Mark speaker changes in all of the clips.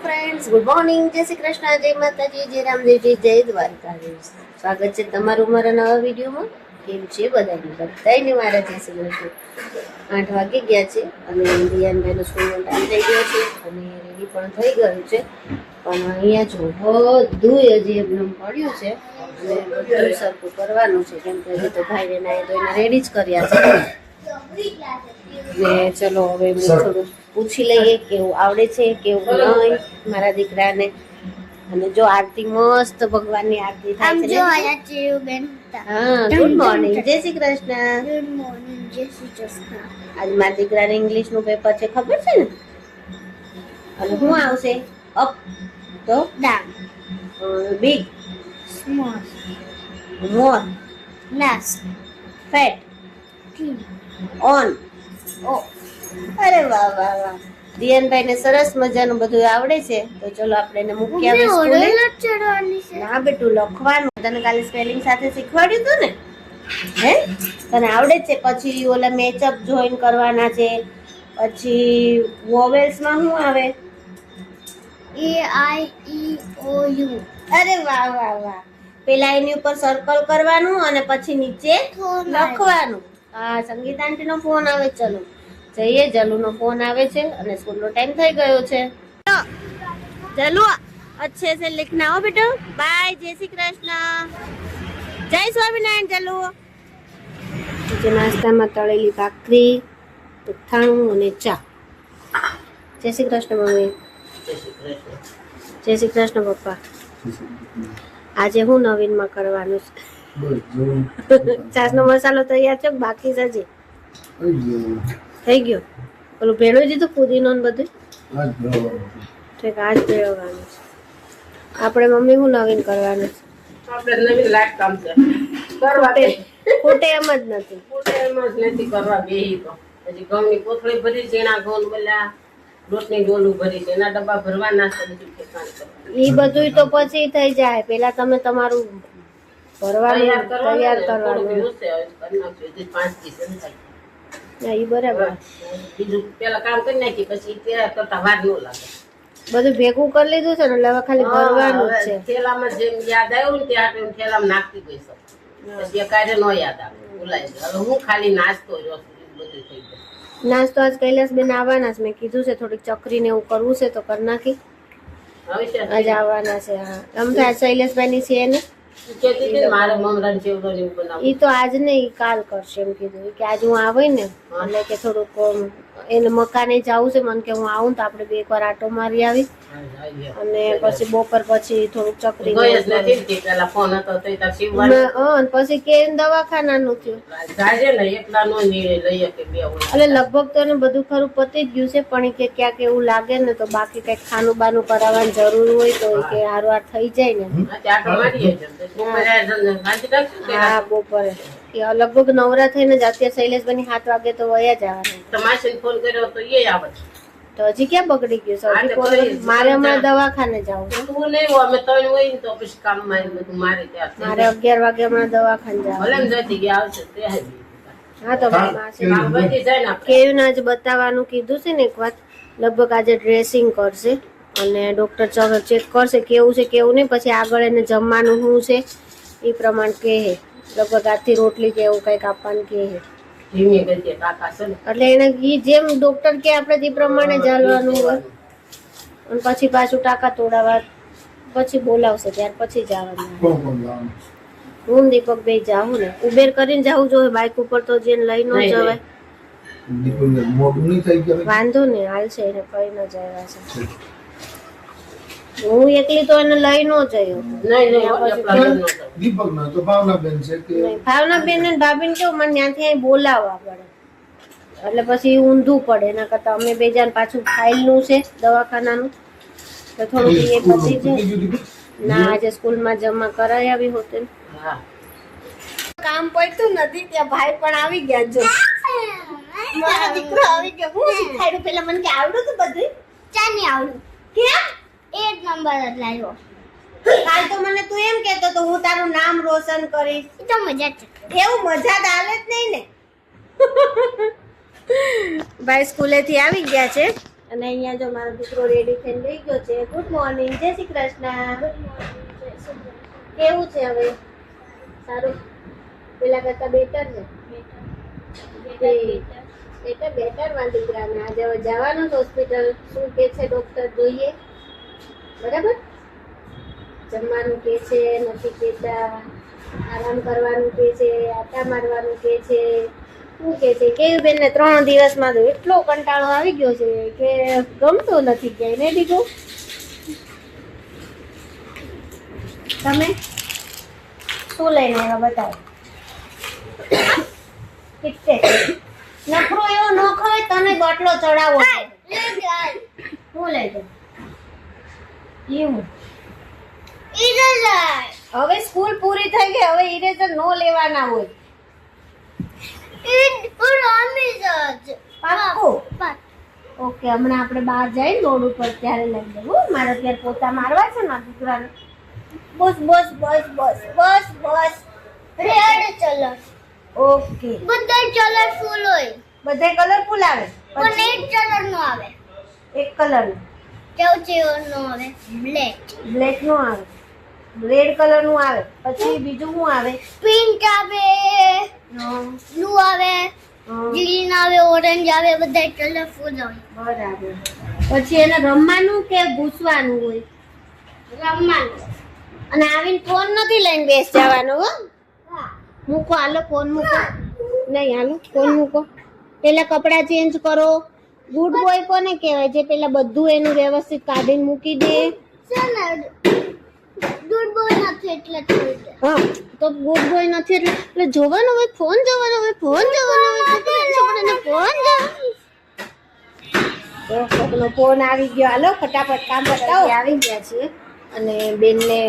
Speaker 1: Friends, good morning. જય શ્રી કૃષ્ણ, જય માતાજી, જય રામદેવજી, જય દ્વારકાધીશ. સ્વાગત છે તમારું મારા નવા વિડીયોમાં. કેમ છે બધાને મારા જય શ્રી કૃષ્ણ. 8 વાગી ગયા છે અને દિયાનભાઈનો સ્કૂલનો ટાઈમ થઈ ગયો છે અને રેડી પણ થઈ ગયું છે. પણ અહીંયા જો બધું હજી એમનું પડ્યું છે અને બધું સરખું કરવાનું છે, કેમ કે હજી તો ભાઈને નાઈ ધોઈને રેડી જ કર્યા છે. ને ચલો હવે થોડું પૂછી લઈએ કેવું આવડે છે કેવું નહીં મારા દીકરાને. અને જો આરતી મસ્ત ભગવાનની આરતી થાય છે. હા, ગુડ મોર્નિંગ, જય શ્રી કૃષ્ણ.
Speaker 2: ગુડ મોર્નિંગ, જય શ્રી કૃષ્ણ.
Speaker 1: આજ મારા દીકરાને ઇંગ્લિશ નું પેપર છે, ખબર છે ને? અને શું આવશે? અપ તો
Speaker 2: down,
Speaker 1: big,
Speaker 2: small,
Speaker 1: more,
Speaker 2: last,
Speaker 1: fat,
Speaker 2: thin,
Speaker 1: on. ઓ અરે વાહ વાહ વાહ, દિયાનભાઈ ને સરસ મજાનું બધું આવડે છે. તો ચલો આપણે એને મૂકી આવીએ સ્કૂલે.
Speaker 2: ચડવાની છે.
Speaker 1: ના બેટું, લખવાનું તને કાલે સ્પેલિંગ સાથે શીખવાડ્યું હતું ને? હે, તને આવડે જ છે. પછી ઓલા મેચઅપ જોઈન કરવાના છે. પછી વોવેલ્સ માં શું આવે?
Speaker 2: AIEOU.
Speaker 1: અરે વાહ વાહ વાહ. પેલા એની ઉપર સર્કલ કરવાનું અને પછી નીચે લખવાનું. હા, સંગીત આંટી નો ફોન આવે. ચલો જઈએ, જલુનો ફોન આવે છે અને સ્કૂલનો ટાઈમ થઈ ગયો છે. ચલો अच्छे से लिखना हो बेटो. बाय, जय श्री कृष्ण, जय સ્વામિનારાયણ. ચલો જે નાસ્તામાં તળેલી ભાખરી, અથાણું અને ચા. જય શ્રી કૃષ્ણ મમ્મી. જય શ્રી કૃષ્ણ પપ્પા. આજે હું નવીનમાં કરવાનું છે? છાસનો મસાલો તૈયાર છે, બાકી છે હજી? થઈ ગયો. પેલું ભેળવી દીધું પુદીનો ને બધું? ઠીક, આજ ભેળવવાનું છે. આપણે મમ્મી હું નવીન કરવાનું છે?
Speaker 3: આપણે નવીન લાટ કામ છે
Speaker 1: ખોટે એમ જ નથી.
Speaker 3: એમ જ નથી કરવા બેહી તો. પછી ઘઉંની કોથળી ભરી, ઝીણા ઘઉં બોલ્યા, લોટની ડોલું ભરી છે, એના ડબ્બા ભરવાના છે, બધું ઠેકાણ કરવાનું.
Speaker 1: ઈ બધું તો પછી થઈ જાય. પેલા તમે તમારું ભરવાનું તૈયાર કરવાનું.
Speaker 3: કરી 5 દિવસ
Speaker 1: ના, ઈ બરાબર.
Speaker 3: બીજું પેલા કામ કરી નાખી, પછી તૈયાર કરતા વાર ન લાગે.
Speaker 1: બધું ભેગું કરી લીધું છે ને, એટલે હવે ખાલી ભરવાનું જ છે.
Speaker 3: થેલામાં જેમ યાદ આવ્યું ને ત્યાં હું થેલામાં નાખતી ગઈ છું. પછી કાંઈ ન યાદ આવે, ભૂલાઈ જાય. હવે હું ખાલી નાસ્તો જ બધું થઈ ગયું.
Speaker 1: નાસ્તો આજ કૈલાસબેન આવવાના છે. મેં કીધું છે થોડીક ચકરી ને એવું કરવું છે તો કરી નાખી.
Speaker 3: હવે છે
Speaker 1: આજ આવવાના છે. હા, આમ તો આજ શૈલેષભાઈ ની છે ને,
Speaker 3: કહેતી હતી ને મારે મમરાને ચેવડો ને એવું બનાવવું.
Speaker 1: ઈ તો આજ નહીં, કાલ કરશે એમ કીધું. કે આજ હું આવે ને એટલે કે થોડુંક એને મકાને જવું છે. મને કે હું આવું તો આપણે બે એકવાર આટો મારી આવી અને પછી બપોર પછી થોડુંક ચકરી
Speaker 3: ગઈ જ નથી ને, પેલા ફોન હતો તો તાર સીવવાનું
Speaker 1: પછી કે દવાખાનાનું થયું.
Speaker 3: જાજે ને એકલા નો નિર્ણય લઈએ કે બે હોય.
Speaker 1: એટલે લગભગ તો એને બધું ખરું પતી જ ગયું છે, પણ ઈ કે ક્યાંક એવું લાગે ને તો બાકી કઈક ખાનું બાનું કરાવવાની જરૂર હોય તો ઈ કે હારવાર થઈ જાય ને.
Speaker 3: આટો મારીએ છે
Speaker 1: હા, બપોરે કે લગભગ નવરા થઈને જ અત્યારે શૈલેષભાઈ 7 વાગે તો વયા જવાના.
Speaker 3: તમાશીને ફોન કર્યો તો એ આવે છે.
Speaker 1: તો હજી ક્યાં બગડી ગયું છે? હજી મારે હમણાં દવાખાને જવું છે.
Speaker 3: તું નહીં હોય, અમે ત્રણ હોય ને તો પછી કામ માં બધું મારે ત્યાં
Speaker 1: મારે 11 વાગે હમણાં દવાખાને જવું.
Speaker 3: ભલે ને જતી ગયા આવશે તે હાજી.
Speaker 1: હા, તો
Speaker 3: કામ વધી જાય ને આપણે.
Speaker 1: કેવું આજે બતાવવાનું કીધું છે ને એક વાત. લગભગ આજે ડ્રેસિંગ કરશે અને ડોક્ટર ચેક કરશે કેવું છે કેવું નહીં. પછી આગળ એને જમવાનું શું છે એ પ્રમાણે કહે. લગભગ આજથી રોટલી કે એવું કંઈક આપવાનું કહે.
Speaker 3: ધીમી ગતિએ કાકા છે ને.
Speaker 1: એટલે એને ઈ જેમ ડોક્ટર કે આપણે તે પ્રમાણે ચાલવાનું હોય. અને પછી પાછું ટાંકા તોડાવા પછી બોલાવશે ત્યાર પછી જવાનું. હું દીપક બે જાઉં ને ઉબેર કરીને જવું જોઈએ. બાઇક ઉપર તો જેને લઈ ન જવાય. વાંધો ને હાલશે, એને કઈ ન જવા છે. હું એકલી તો એને લઈ ન જયો. ભાવનાબેન ને ભાભીને કેવું મને ત્યાંથી અહીં બોલાવવા પડે એટલે પછી ઊંધું પડે. એના કરતા અમે બે જણ પાછું ફાઇલ નું છે દવાખાનાનું તો થોડુંક એ પછી જાય. ના, આજે સ્કૂલમાં જમા કરાવી આવી હોતે. કામ પડતું નથી ત્યાં ભાઈ પણ આવી ગયા. જો મારો દીકરો આવી ગયો. હું શીખાડ્યું પેલા મને કે આવડું તો બધું
Speaker 2: ચા નહીં આવડું.
Speaker 1: કેમ?
Speaker 2: 1 નંબર જ લાવ્યો.
Speaker 1: કાલ તો મને તું એમ કહેતો તો હું તારું નામ રોશન કરીશ.
Speaker 2: એ તો મજા છે.
Speaker 1: એવું મજા તો આવે જ નહીં ને. ભાઈ સ્કૂલેથી આવી ગયા છે અને અહીંયા જો મારો દીકરો રેડી થઈને લઈ ગયો છે. ગુડ મોર્નિંગ, જય શ્રી કૃષ્ણ. કેવું છે હવે? સારું? પેલા કરતા બેટર છે? બેટર માં દીકરાને આજે હવે જવાનું હોસ્પિટલ. શું કે છે ડોક્ટર જોઈએ, બરાબર? જમવાનું કે છે, નથી કેતા. આરામ કરવાનું કે છે, આટા મારવાનું કે છે. શું કે છે કેવી બેન ને 3 દિવસમાં તો એટલો કંટાળો આવી ગયો છે કે ગમતું નથી ક્યાંય ને દીકું. તમે શું લઈને આવ્યા બતાવો. નખરો એવો ન ખવાય, તને બાટલો ચડાવો છે. શું લેજો એવું? હવે સ્કૂલ પૂરી થઈ ગઈ, હવે ઇરેઝર નો લેવાના હોય. પાક્કું? ઓકે, હમણાં આપણે બહાર જઈને રોડ ઉપર ત્યારે લઈ લેવું. મારે અત્યારે પોતા મારવા છે ને દીકરાને. બસ બસ બસ બસ બસ બસ.
Speaker 2: Red colour.
Speaker 1: ઓકે,
Speaker 2: બધા કલરફુલ હોય
Speaker 1: બધા કલરફુલ આવે,
Speaker 2: પણ એક કલર નો આવે.
Speaker 1: એક કલર
Speaker 2: કેવું નો આવે? બ્લેક.
Speaker 1: બ્લેક નો આવે, રેડ કલર નું આવે. પછી બીજું શું આવે?
Speaker 2: પિંક આવે, બ્લુ આવે, ગ્રીન આવે, ઓરેન્જ આવે, બધા કલરફુલ હોય.
Speaker 1: બરાબર. પછી એને રમવાનું કે ઘૂસવાનું હોય?
Speaker 2: રમવાનું.
Speaker 1: અને આવીને ફોન નથી લઈને બેસ જવાનો હો. મૂકો, હાલો ફોન મૂકો. નહીં, હાલો ફોન મૂકો. પેલા કપડાં ચેન્જ કરો. ગુડ બોય કોને કહેવાય? જે પેલા બધું એનું વ્યવસ્થિત કાઢીને મૂકી દે.
Speaker 2: ગુડ બોય નથી એટલે છોડી દે.
Speaker 1: હા, તો ગુડ બોય નથી એટલે જોવાનો હોય, ફોન જોવાનો હોય, ફોન જોવાનો હોય, છોકરાને ફોન જોવાનો. ફોન આવી ગયો. હાલો ફટાફટ કામ બતાવો. આવી ગયા છીએ અને બેનને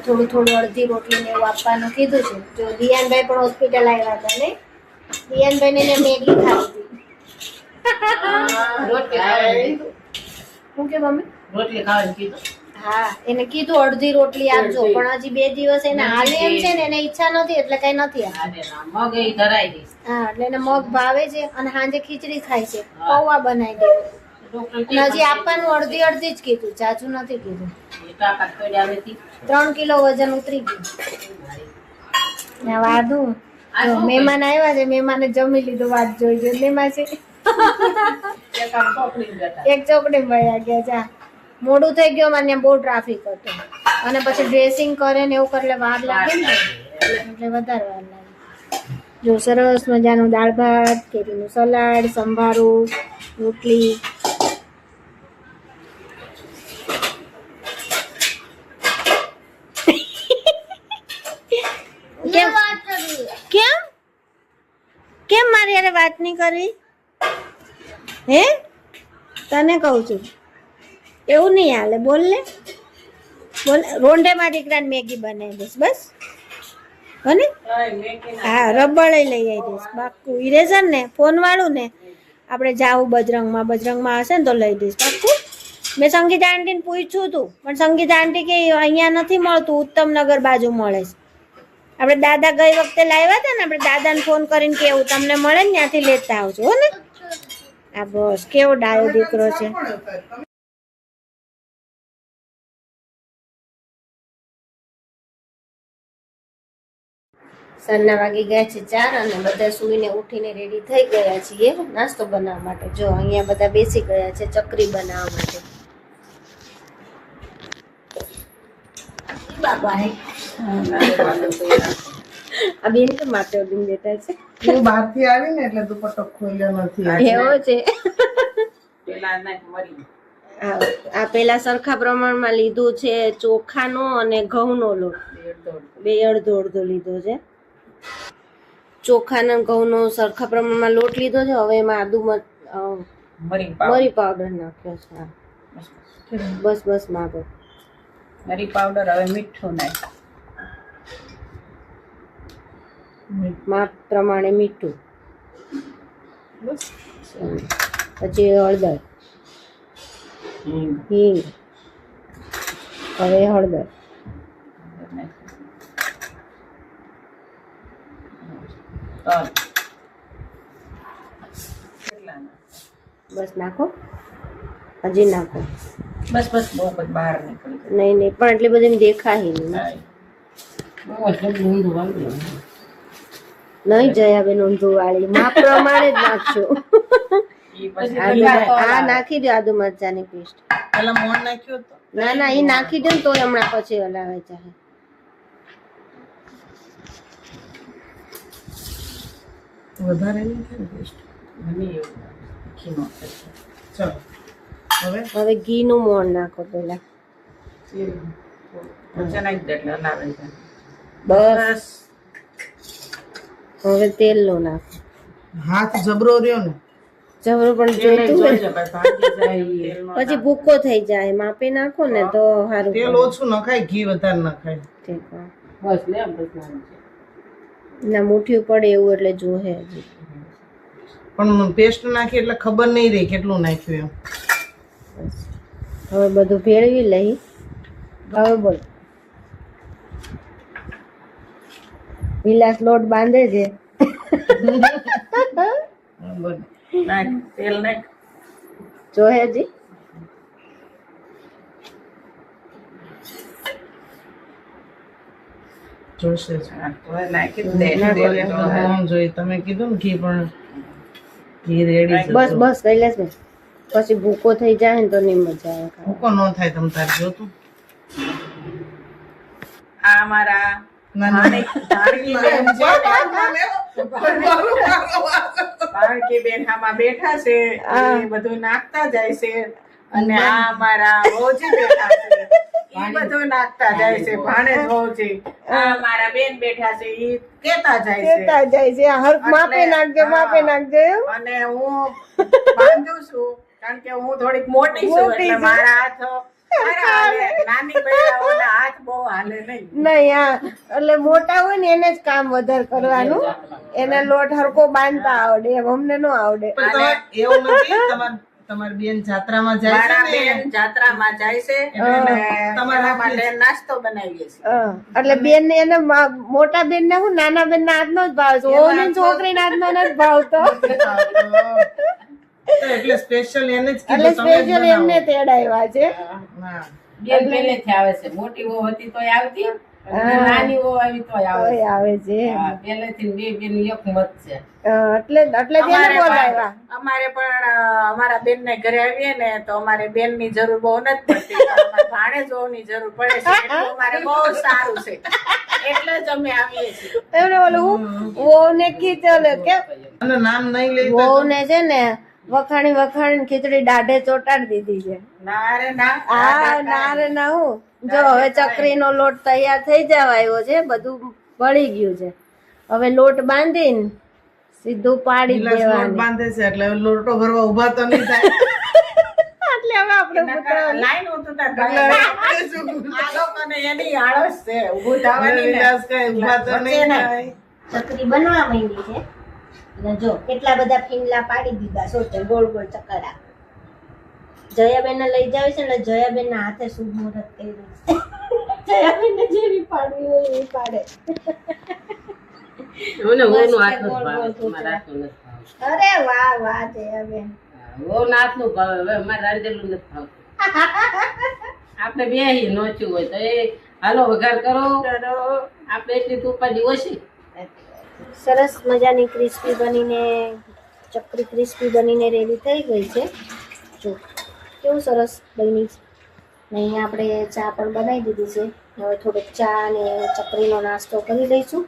Speaker 1: થોડું થોડું અડધી રોટલી ને એવું આપવાનું કીધું છે. જો દિયાનભાઈ પણ હોસ્પિટલ આવ્યા હતા ને, દિયાનભાઈ ને મેગી ખાધી.
Speaker 3: રોટલી ખાવાની
Speaker 1: શું કે મમ્મી?
Speaker 3: રોટલી ખાવાની કીધું.
Speaker 1: હા, એને કીધું અડધી રોટલી આપજો, પણ હજી 2 દિવસ એને હાલે એમ છે ને, એને ઈચ્છા નથી એટલે કઈ નથી આપતી.
Speaker 3: મગ એ ધરાઈ દઈશ.
Speaker 1: હા, એટલે એને મગ ભાવે છે અને સાંજે ખીચડી ખાય છે. પૌવા બનાવી દે.
Speaker 3: ડોક્ટર
Speaker 1: હજી આપવાનું અડધી અડધી જ કીધું, ચાચું નથી કીધું.
Speaker 3: તાકાત પડ્યા નથી.
Speaker 1: 3 કિલો વજન ઉતરી ગયું. વાધું જો મહેમાન આવ્યા છે, મહેમાને જમી લીધું. વાત જોઈ જો મહેમાન છે
Speaker 3: એક આમ ચોકડી બેઠા.
Speaker 1: એક ચોકડી વયા ગયા. જા મોડું થઈ ગયું, મને બહુ ટ્રાફિક હતો અને પછી ડ્રેસિંગ કરે ને એવું કરે એટલે વાર લાગે ને, એટલે વધારે વાર લાગે. જો સરસ મજાનું દાળ ભાત, કેરીનું સલાડ, સંભારું, રોટલી. કેમ કેમ મારી યારે વાત નહીં કરી? હે, તને કહું છું એવું નહીં હાલે. બોલ ને, બોલ. રોંઢે માં દીકરાને મેગી બનાવી દઈશ બસ. બને? હા, રબડે લઈ આવી દઈશ પાક્કું. ઇરેઝર ને ફોન વાળું ને આપણે જાવું બજરંગમાં હશે ને તો લઈ દઈશ પાક્કું. મેં સંગીતા આંટીને પૂછ્યું હતું, પણ સંગીતા આંટી કે અહીંયા નથી મળતું, ઉત્તમનગર બાજુ મળે છે. આપણે દાદા ગઈ વખતે લાવ્યા હતા ને, આપણે દાદાને ફોન કરીને કેવું તમને મળે ને ત્યાંથી લેતા આવજો હો ને. આ બસ કેવો ડાયો દીકરો છે. સાંજના વાગી ગયા છે 4 અને બધા સૂઈને ઉઠીને રેડી થઈ ગયા છીએ નાસ્તો બનાવવા માટે. જો અહીંયા બધા બેસી ગયા છે ચકરી બનાવવા માટે. બાબા આ બેન તો માથે ઉડીને બેઠા છે.
Speaker 4: હું બહારથી આવી ને એટલે દુપટ્ટો ખોલ્યો નથી.
Speaker 1: એવો છે.
Speaker 3: પેલા ના મરી.
Speaker 1: આ પેલા સરખા પ્રમાણમાં લીધું છે ચોખાનો અને ઘઉંનો લોટ. બે અડધો અડધો લીધો છે. ચોખાના ઘઉંનો સરખા પ્રમાણમાં લોટ લીધો છે. હવે એમાં આદુ મરી પાવડર નાખ્યો છે. બસ બસ માગો
Speaker 3: મરી પાવડર. હવે મીઠું નાખ.
Speaker 1: માપ પ્રમાણે મીઠું, પછી હળદર, હિંગ. હવે હળદર, બસ નાખો, હજી નાખો.
Speaker 5: બસ બસ બહુ જ બહાર નીકળી
Speaker 1: નહીં નહીં, પણ એટલી બધી દેખાય નહીં.
Speaker 3: બહુ એટલું ઊંધું વાળું.
Speaker 1: નહીં જયાબેન ઊંધું વાળી, માપ પ્રમાણે જ નાખજો.
Speaker 5: ઈ પછી
Speaker 1: આ નાખી દો આદુ મરચાની પેસ્ટ.
Speaker 4: પેલા મોણ નાખ્યો તો
Speaker 1: ના ના, એ નાખી દો ને તો હમણાં પછી હલાવે ચાહે.
Speaker 4: વધારે નહીં થાય ને ટેસ્ટ.
Speaker 5: મને એવું ખીનો
Speaker 4: ચલો હવે
Speaker 1: હવે ઘી નું મોણ નાખો પેલા.
Speaker 5: વચ્ચે નાખી દે એટલે હલાવે છે.
Speaker 1: બસ હવે તેલ નું નાખો.
Speaker 4: હાથ જબરો રહ્યો ને
Speaker 1: જબરું પણ જોઈતું હોય.
Speaker 5: જોજો ભાઈ, ભાગી જાય તેલનો
Speaker 1: પછી ભૂકો થઈ જાય, માપી નાખો ને તો સારું.
Speaker 4: તેલ ઓછું નખાય, ઘી વધારે નખાય.
Speaker 1: ઠીક હા.
Speaker 3: બસ લે બસ નાનું છે.
Speaker 1: ના મુઠ્ઠી પડે એવું એટલે જોહે હજી.
Speaker 4: પણ પેસ્ટ નાખી એટલે ખબર નહીં રહી કેટલું નાખ્યું એમ.
Speaker 1: બસ. હવે બધું ભેળવી લઈ. હવે બોલ. વિલાસ લોટ બાંધે છે.
Speaker 5: બોલ. નાખ તેલ નાખ.
Speaker 1: જોહે હજી.
Speaker 4: જોશે જ.
Speaker 5: હા, તો હવે નાખી જ દે તેલ તો હવે.
Speaker 4: કોણ જોઈ તમે કીધું ને ઘી, પણ ઘી રેડી છે.
Speaker 1: બસ બસ કૈલાસભાઈ, પછી ભૂકો થઈ જાય ને તો નહીં મજા આવે ખાવા.
Speaker 4: ભૂકો ન થાય તમ તાર જોતું.
Speaker 5: આ મારા
Speaker 4: ના ના
Speaker 5: ભાણકી બેન છે ભાણકી બેન આમાં બેઠા છે, એ બધું નાખતા જાય છે. અને આ અમારા વહુજી બેઠા છે, ઈ બધું નાખતા જાય છે. ભાણેજ વહુજી, આ મારા બેન બેઠા છે, ઈ કેતા જાય છે.
Speaker 1: જાય છે હર માપે નાખજે, માપે નાખજે.
Speaker 5: અને હું બાંધું છું કારણ કે હું થોડીક મોટી છું એટલે મારા હાથ મારા હાલે. નાની બહેરાઓના હાથ બહુ હાલે નહીં.
Speaker 1: નહીં આ એટલે મોટા હોય ને એને જ કામ વધારે કરવાનું, એને લોટ હરકો બાંધતા આવડે, એમ અમને ન આવડે.
Speaker 4: પણ તમારે એવું નથી, તમારી બેન જાત્રામાં જાય છે
Speaker 5: મારા
Speaker 4: ને
Speaker 5: બેન જાત્રામાં જાય છે અને તમારા માટે નાસ્તો બનાવીએ છીએ.
Speaker 1: એટલે બેન ને એને મોટા બેન ને હું નાના બેન ના હાથ નો જ ભાવ છે, ઓને છોકરી ના હાથ નો નથી ભાવતો.
Speaker 4: એટલે સ્પેશિયલ એને જ
Speaker 1: એટલે
Speaker 4: કીધું તમે જ
Speaker 1: સ્પેશિયલ એમને તેડાવ્યા છે.
Speaker 4: હા.
Speaker 3: બેન પહેલેથી આવે છે. મોટી વહુ હતી તોય આવતી, અને નાની વહુ આવી તોય આવે છે.
Speaker 1: ઓય આવે છે.
Speaker 3: હા, પહેલેથી બે બેન એક મત છે.
Speaker 1: એટલે એટલે જ એને બોલાવ્યા.
Speaker 5: અમારે પણ અમારા બેન ને ઘરે આવીએ ને તો અમારે બેન ની જરૂર બહુ નથી પડતી, પણ અમારા ભાણેજો ની જરૂર પડે છે. એટલું અમારે બહુ સારું છે, એટલે જ અમે આવીએ છીએ.
Speaker 1: એમને ઓલું વહુ ને ખીચલે કેમ
Speaker 4: અને નામ નહીં લઈ
Speaker 1: વહુ ને છે ને વખાણી વખાણી ખીચડી દાઢે ચોટાડી દીધી છે.
Speaker 5: ના રે ના,
Speaker 1: હા ના રે ના હું જો હવે ચકરી નો લોટ તૈયાર થઈ જવા આવ્યો છે, બધું બળી ગયું છે. હવે લોટ બાંધીને સીધું પાડી
Speaker 4: લોટ
Speaker 1: દેવાનું.
Speaker 4: બાંધે છે એટલે હવે લોટો ભરવા ઉભા તો નહીં થાય.
Speaker 1: એટલે હવે આપણે
Speaker 5: લાઈન ઉતરતા આ લોકોને એની આળસ છે ઊભું થવાની ને.
Speaker 4: વિલાસ કઈ ઉભા તો નહીં થાય.
Speaker 1: ચકરી બનવા માંડી છે. અને જો કેટલા બધા ફીંગલા પાડી દીધા, સોચે ગોળ ગોળ ચકરા. જયાબેન ને લઈ જાવ છે એટલે જયાબેન ના હાથે શુભ મુહૂર્ત કર્યું છે. જયાબેન ને જેવી પાડવી હોય એવી પાડે.
Speaker 3: મને વહુનું
Speaker 1: મસ્ત
Speaker 3: હાથનું જ
Speaker 1: ગોળ
Speaker 3: ભાવે
Speaker 1: ગોળ
Speaker 3: છે, મારા હાથનું નથી ભાવતું.
Speaker 1: અરે વાહ વાહ જયાબેન.
Speaker 3: હા, વહુના હાથનું ભાવે, હવે મારે રાંધેલું નથી ભાવતું. આપણે બેહી નોચ્યું હોય તો એ હાલો વઘાર કરો, આપણે એટલી તુપાજી ઓછી.
Speaker 1: સરસ મજાની ક્રિસ્પી બનીને ચકરી ક્રિસ્પી બનીને રેડી થઈ ગઈ છે. જો કેવું સરસ બની છે. ને અહીંયા આપણે ચા પણ બનાવી દીધી છે. હવે થોડોક ચા અને ચકરીનો નાસ્તો કરી લઈશું.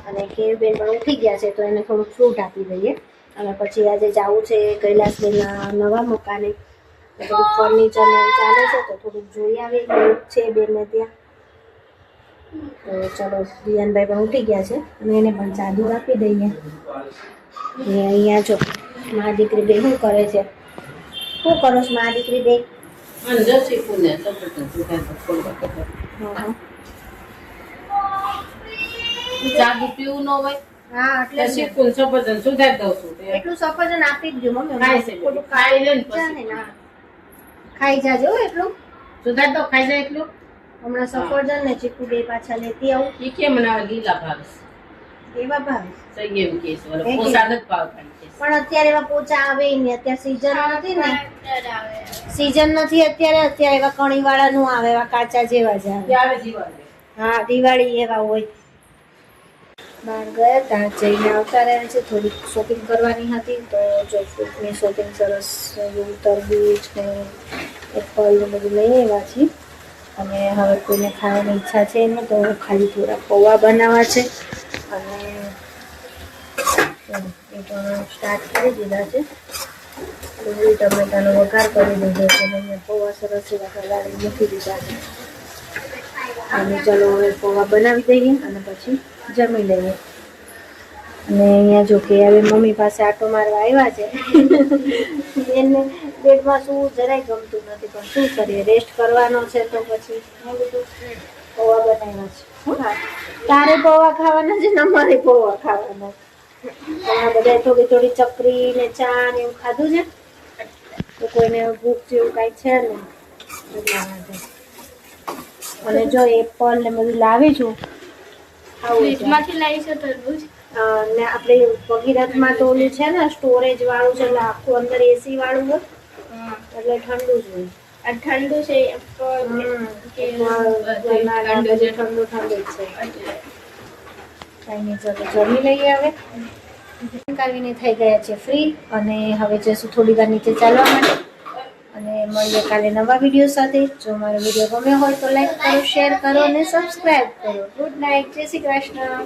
Speaker 1: અને કેવીબેન પણ ઉઠી ગયા છે તો એને થોડુંક ફ્રૂટ આપી દઈએ. અને પછી આજે જવું છે કૈલાસબેનના નવા મકાને, તો થોડુંક ફર્નિચર ને એવું ચાલે છે તો થોડુંક જોઈ આવી છે બેનને ત્યાં. તો ચલો દિયાનભાઈ પણ ઉઠી ગયા છે અને એને પણ ચા દૂધ આપી દઈએ. ને અહીંયા જો મા દીકરી બે શું કરે છે? શું કરો છો મા દીકરી બે?
Speaker 3: અને જસી ફૂલે સફરજન સુધાર તો ફોડવા કરતા. જાદુ પીવું ન હોય
Speaker 1: હા
Speaker 3: એટલે શીખું સફરજન સુધાર દઉં છું. તે
Speaker 1: એટલું સફરજન આપી જ દો મમ્મી.
Speaker 3: ખાય છે બધું. ખાઈ લે ને
Speaker 1: ચાલે
Speaker 3: પછી
Speaker 1: ના. ખાઈ જાજો હો એટલું.
Speaker 3: સુધાર તો ખાઈ જાય એટલું.
Speaker 1: હમણાં સફરજન ને ચીકુ બે પાછા લેતી આવું.
Speaker 3: એ કેમ ના ગીલા ભાવે છે?
Speaker 1: એવા ભાવે
Speaker 3: સહી એમ કહેશ ઓલો પોસા નથી ભાવતા એમ કહેશ.
Speaker 1: પણ અત્યારે એવા પોચા આવે ય નહીં. અત્યારે સીઝન નથી ને, સીઝન નથી અત્યારે એવા કણી વાળા નું આવે, એવા કાચા જેવા જ આવે.
Speaker 3: ત્યારે જીવાડે.
Speaker 1: હા, દિવાળી એવા હોય. બહાર ગયા ત્યાં જઈને આવતા રહ્યા છે. થોડીક શોપિંગ કરવાની હતી તો જો ફ્રૂટની શોપિંગ સરસ એવું તરબૂચ ને એપલ ને બધું લઈ આવ્યા છીએ. અને હવે કોઈને ખાવાની ઈચ્છા છે ને તો ખાલી થોડા પૌવા બનાવવા છે અને એ પણ સ્ટાર્ટ કરી દીધા છે. ડુંગળી ટમેટાનો વઘાર કરી દીધો છે અને મેં પૌવા સરસ એવા કલાડી મૂકી દીધા છે. અને ચલો હવે પૌવા બનાવી દઈએ અને પછી જમી લઈએ. અને અહીંયા જો કે હવે મમ્મી પાસે આટો મારવા આવ્યા છે. એને બેડમાં શું જરાય ગમતું નથી, પણ શું કરીએ, રેસ્ટ કરવાનો છે તો પછી મેં કીધું પૌવા બનાવ્યા છે. હા, તારે પૌવા ખાવાના છે ને અમારે પૌવા ખાવાના. આ બધા થોડી થોડી ચકરી ને ચા ને એવું ખાધું છે તો કોઈને ભૂખ જેવું કાંઈ છે ને એટલા માટે. અને જો એપલ ને બધું લાવી છું આવું છે.
Speaker 2: માંથી લાવી છે તરબૂચ.
Speaker 1: ને આપણે ભગીરથમાં તો ઓલું છે ને સ્ટોરેજ વાળું છે, એટલે આખું અંદર એસી વાળું હોય એટલે ઠંડુ જ હોય.
Speaker 2: આ ઠંડુ છે
Speaker 1: ઠંડુ જ છે. કાંઈ નહીં, ચલો જમી લઈએ હવે. કાવીને થઈ ગયા છે ફ્રી અને હવે જઈશું થોડી વાર નીચે ચાલવા માટે અને મળીએ કાલે નવા વિડીયો સાથે. જો મારો વિડીયો ગમ્યો હોય તો લાઈક કરો, શેર કરો અને સબસ્ક્રાઈબ કરો. ગુડ નાઇટ, જય શ્રી કૃષ્ણ.